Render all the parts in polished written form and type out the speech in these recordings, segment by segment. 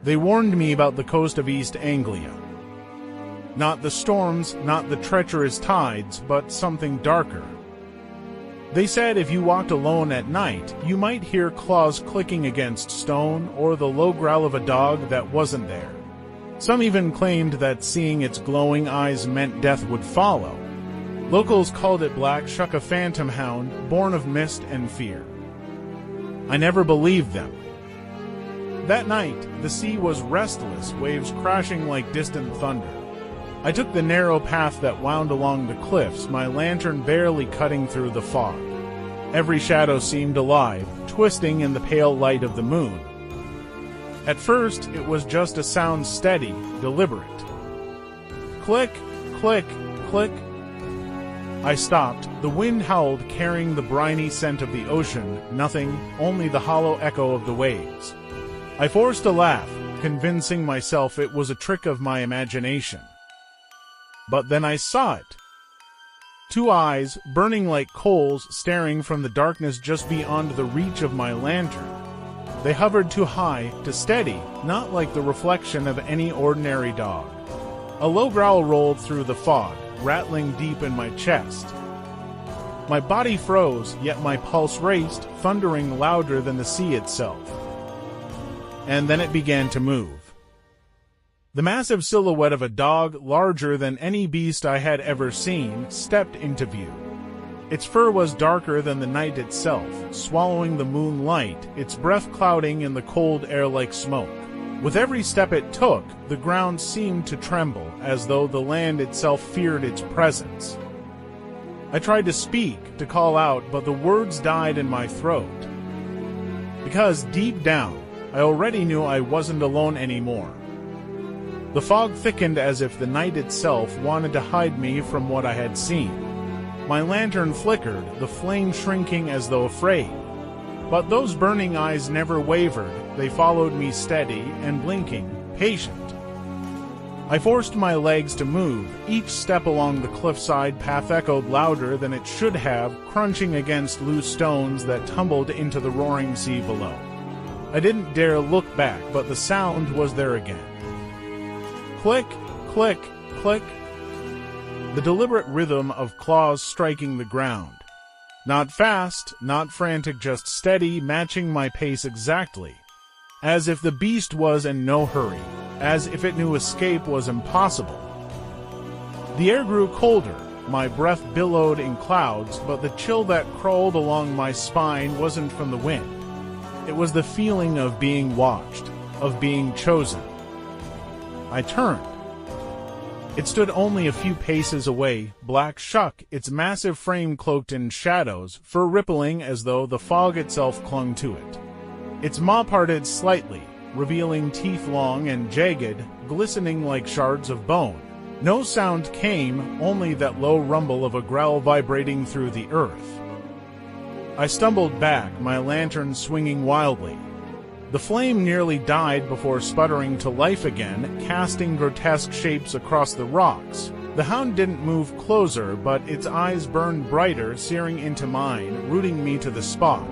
They warned me about the coast of East Anglia. Not the storms, not the treacherous tides, but something darker. They said if you walked alone at night, you might hear claws clicking against stone or the low growl of a dog that wasn't there. Some even claimed that seeing its glowing eyes meant death would follow. Locals called it Black Shuck, a phantom hound born of mist and fear. I never believed them. That night, the sea was restless, waves crashing like distant thunder. I took the narrow path that wound along the cliffs, my lantern barely cutting through the fog. Every shadow seemed alive, twisting in the pale light of the moon. At first, it was just a sound steady, deliberate. Click, click, click. I stopped. The wind howled, carrying the briny scent of the ocean. Nothing, only the hollow echo of the waves. I forced a laugh, convincing myself it was a trick of my imagination. But then I saw it. Two eyes, burning like coals, staring from the darkness just beyond the reach of my lantern. They hovered too high, too steady, not like the reflection of any ordinary dog. A low growl rolled through the fog, rattling deep in my chest. My body froze, yet my pulse raced, thundering louder than the sea itself. And then it began to move. The massive silhouette of a dog, larger than any beast I had ever seen, stepped into view. Its fur was darker than the night itself, swallowing the moonlight, its breath clouding in the cold air like smoke. With every step it took, the ground seemed to tremble, as though the land itself feared its presence. I tried to speak, to call out, but the words died in my throat. Because deep down, I already knew I wasn't alone anymore. The fog thickened as if the night itself wanted to hide me from what I had seen. My lantern flickered, the flame shrinking as though afraid. But those burning eyes never wavered. They followed me steady and blinking, patient. I forced my legs to move. Each step along the cliffside path echoed louder than it should have, crunching against loose stones that tumbled into the roaring sea below. I didn't dare look back, but the sound was there again. Click, click, click. The deliberate rhythm of claws striking the ground. Not fast, not frantic, just steady, matching my pace exactly. As if the beast was in no hurry, as if it knew escape was impossible. The air grew colder, my breath billowed in clouds, but the chill that crawled along my spine wasn't from the wind. It was the feeling of being watched, of being chosen. I turned. It stood only a few paces away, Black Shuck, its massive frame cloaked in shadows, fur rippling as though the fog itself clung to it. Its maw parted slightly, revealing teeth long and jagged, glistening like shards of bone. No sound came, only that low rumble of a growl vibrating through the earth. I stumbled back, my lantern swinging wildly. The flame nearly died before sputtering to life again, casting grotesque shapes across the rocks. The hound didn't move closer, but its eyes burned brighter, searing into mine, rooting me to the spot.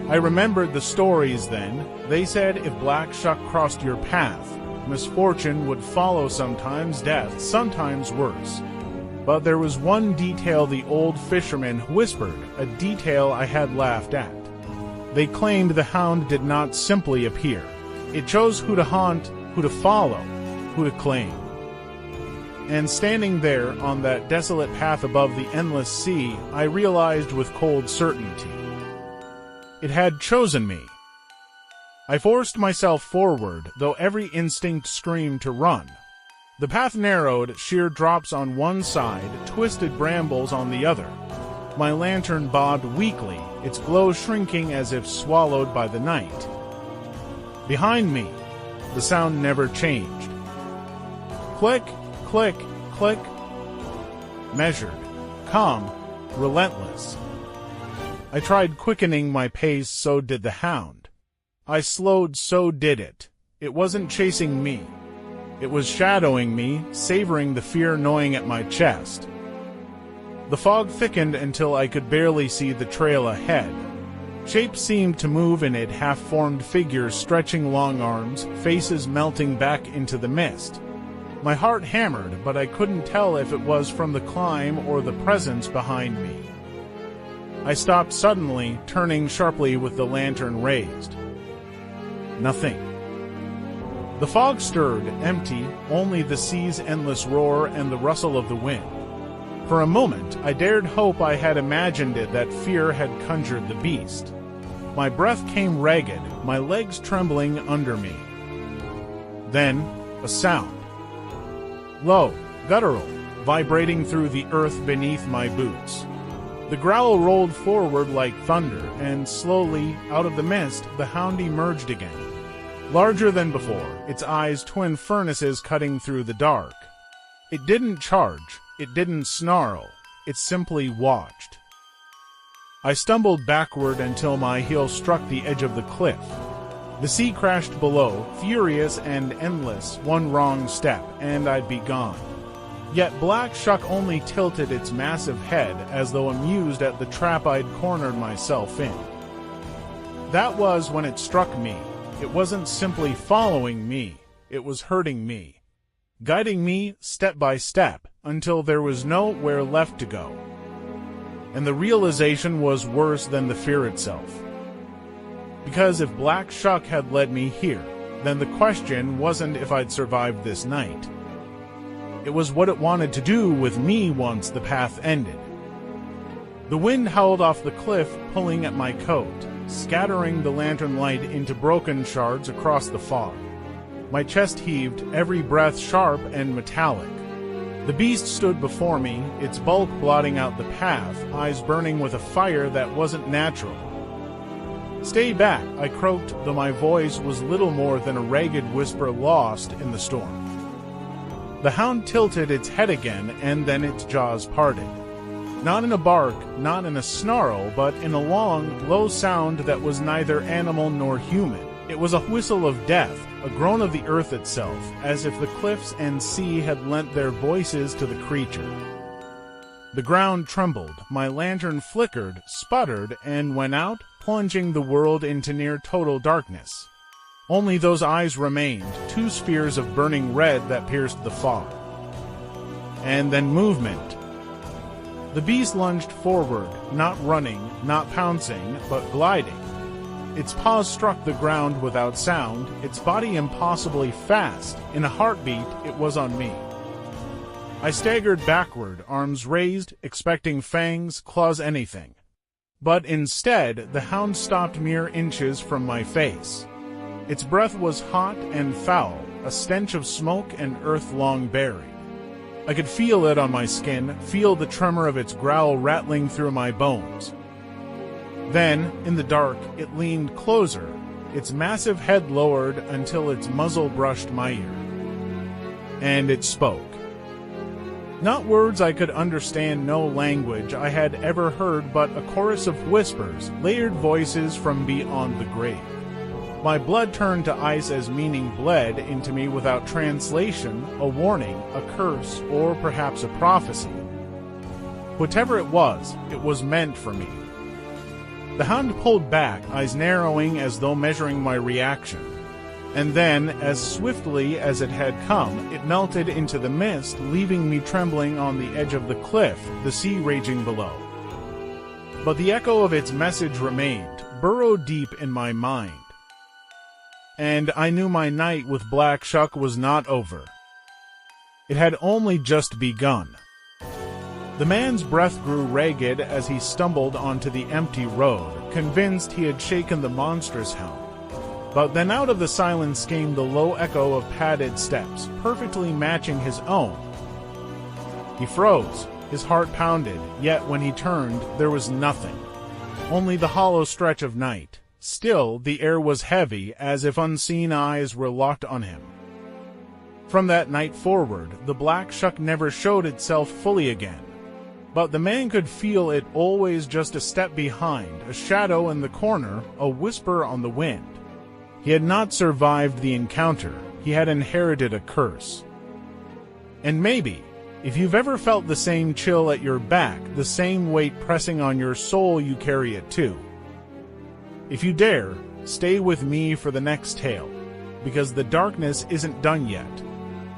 I remembered the stories then. They said if Black Shuck crossed your path, misfortune would follow, sometimes death, sometimes worse. But there was one detail the old fisherman whispered, a detail I had laughed at. They claimed the hound did not simply appear. It chose who to haunt, who to follow, who to claim. And standing there on that desolate path above the endless sea, I realized with cold certainty. It had chosen me. I forced myself forward, though every instinct screamed to run. The path narrowed, sheer drops on one side, twisted brambles on the other. My lantern bobbed weakly, its glow shrinking as if swallowed by the night. Behind me, the sound never changed. Click, click, click. Measured, calm, relentless. I tried quickening my pace, so did the hound. I slowed, so did it. It wasn't chasing me. It was shadowing me, savoring the fear gnawing at my chest. The fog thickened until I could barely see the trail ahead. Shapes seemed to move in it, half-formed figures stretching long arms, faces melting back into the mist. My heart hammered, but I couldn't tell if it was from the climb or the presence behind me. I stopped suddenly, turning sharply with the lantern raised. Nothing. The fog stirred, empty, only the sea's endless roar and the rustle of the wind. For a moment, I dared hope I had imagined it, that fear had conjured the beast. My breath came ragged, my legs trembling under me. Then, a sound. Low, guttural, vibrating through the earth beneath my boots. The growl rolled forward like thunder, and slowly, out of the mist, the hound emerged again. Larger than before, its eyes twin furnaces cutting through the dark. It didn't charge, it didn't snarl, it simply watched. I stumbled backward until my heel struck the edge of the cliff. The sea crashed below, furious and endless, one wrong step, and I'd be gone. Yet Black Shuck only tilted its massive head as though amused at the trap I'd cornered myself in. That was when it struck me. It wasn't simply following me, it was hurting me, guiding me step by step until there was nowhere left to go. And the realization was worse than the fear itself. Because if Black Shuck had led me here, then the question wasn't if I'd survived this night. It was what it wanted to do with me once the path ended. The wind howled off the cliff, pulling at my coat, scattering the lantern light into broken shards across the fog. My chest heaved, every breath sharp and metallic. The beast stood before me, its bulk blotting out the path, eyes burning with a fire that wasn't natural. "Stay back," I croaked, though my voice was little more than a ragged whisper lost in the storm. The hound tilted its head again, and then its jaws parted. Not in a bark, not in a snarl, but in a long, low sound that was neither animal nor human. It was a whistle of death, a groan of the earth itself, as if the cliffs and sea had lent their voices to the creature. The ground trembled, my lantern flickered, sputtered, and went out, plunging the world into near total darkness. Only those eyes remained, two spheres of burning red that pierced the fog. And then movement. The beast lunged forward, not running, not pouncing, but gliding. Its paws struck the ground without sound, its body impossibly fast. In a heartbeat, it was on me. I staggered backward, arms raised, expecting fangs, claws, anything. But instead, the hound stopped mere inches from my face. Its breath was hot and foul, a stench of smoke and earth long buried. I could feel it on my skin, feel the tremor of its growl rattling through my bones. Then, in the dark, it leaned closer, its massive head lowered until its muzzle brushed my ear. And it spoke. Not words I could understand, no language I had ever heard, but a chorus of whispers, layered voices from beyond the grave. My blood turned to ice as meaning bled into me without translation, a warning, a curse, or perhaps a prophecy. Whatever it was meant for me. The hound pulled back, eyes narrowing as though measuring my reaction. And then, as swiftly as it had come, it melted into the mist, leaving me trembling on the edge of the cliff, the sea raging below. But the echo of its message remained, burrowed deep in my mind. And I knew my night with Black Shuck was not over. It had only just begun. The man's breath grew ragged as he stumbled onto the empty road, convinced he had shaken the monstrous hound. But then out of the silence came the low echo of padded steps, perfectly matching his own. He froze, his heart pounded, yet when he turned, there was nothing. Only the hollow stretch of night. Still, the air was heavy, as if unseen eyes were locked on him. From that night forward, the Black Shuck never showed itself fully again. But the man could feel it always just a step behind, a shadow in the corner, a whisper on the wind. He had not survived the encounter, he had inherited a curse. And maybe, if you've ever felt the same chill at your back, the same weight pressing on your soul, you carry it too. If you dare, stay with me for the next tale, because the darkness isn't done yet.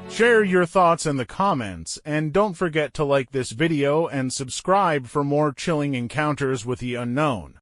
Share your thoughts in the comments, and don't forget to like this video and subscribe for more chilling encounters with the unknown.